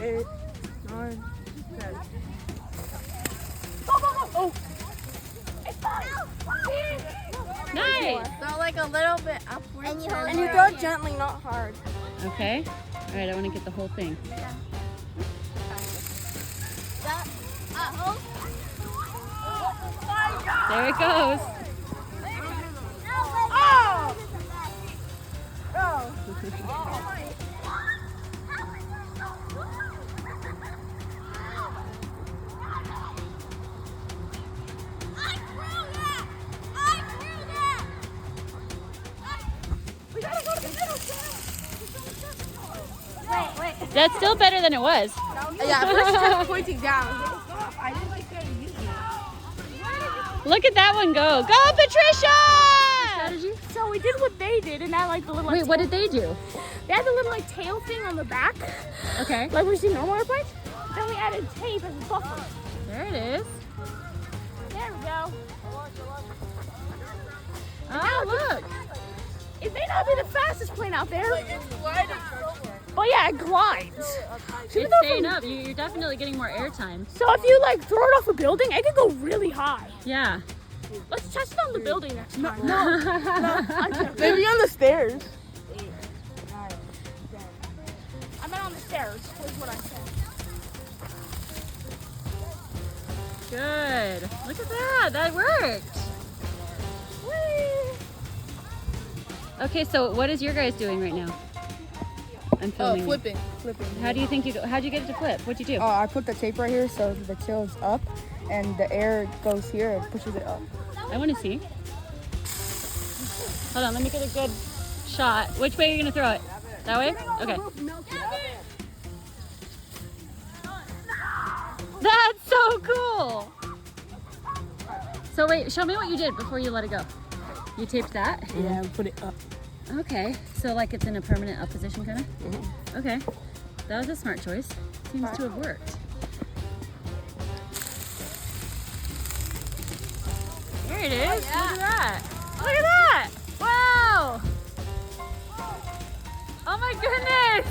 8, 9, 10. Oh! Nice. So like a little bit upwards. And you throw it gently, not hard. Okay. All right, I want to get the whole thing. There it goes. Oh! Wait. That's still better than it was. Yeah, first just pointing down. I didn't like that. Look at that one go. Go, Patricia! So we did what they did, and that like the little. Wait, what did they do? They had the little like tail thing on the back, Okay. like we see normal airplanes. Then we added tape as a buffer. There it is. There we go. Oh, look. It may not be the fastest plane out there, It's gliding. but yeah, it glides. It's staying up. You're definitely getting more airtime. So if you like throw it off a building, it could go really high. Yeah. Let's test it on the building next time. Maybe on the stairs. I meant on the stairs, was what I said. Good. Look at that. That worked. Whee! Okay, so what is your guys doing right now? I'm filming. Flipping. How do you think how'd you get it to flip? What'd you do? I put the tape right here so the tail's up and the air goes here and pushes it up. I want to see. Hold on, let me get a good shot. Which way are you going to throw it? That way? Okay. That's so cool. So wait, show me what you did before you let it go. You taped that? Yeah, put it up. Okay, so like it's in a permanent up position kind of? Okay, that was a smart choice. Seems to have worked. There it is. Look at that. Look at that. Wow. Oh my goodness.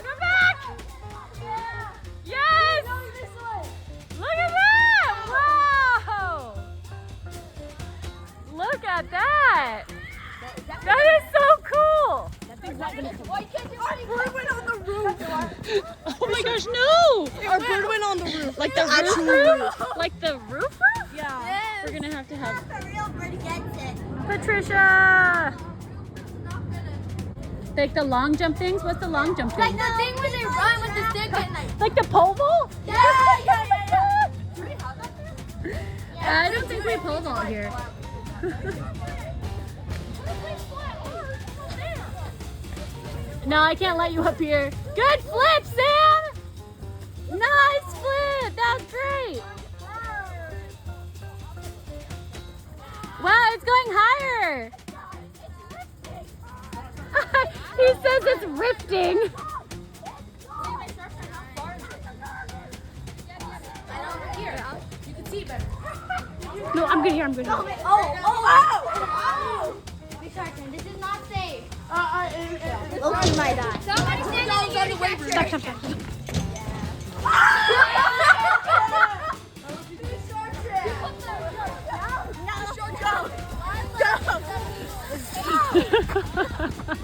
Come back. Yes. Look at that. Wow. Look at that. That is so cool. Bird went on the roof. Oh my gosh, no. Our bird went on the roof. Like the actual roof? Like the roof? Yeah. We're gonna have to have The real bird gets it. Patricia. Like the long jump things? What's the long jump Like thing? the thing where they run with the stick at night. Like the pole vault? Yeah. I don't think we pole vault here. No, I can't let you up here. Good flip, Sam! Nice flip! That's great! Wow, it's going higher! He says it's rifting. No, I'm good here, I'm good here. Oh! Be certain, this is not safe. Loki might die. Somebody stand on the way. Stop. No,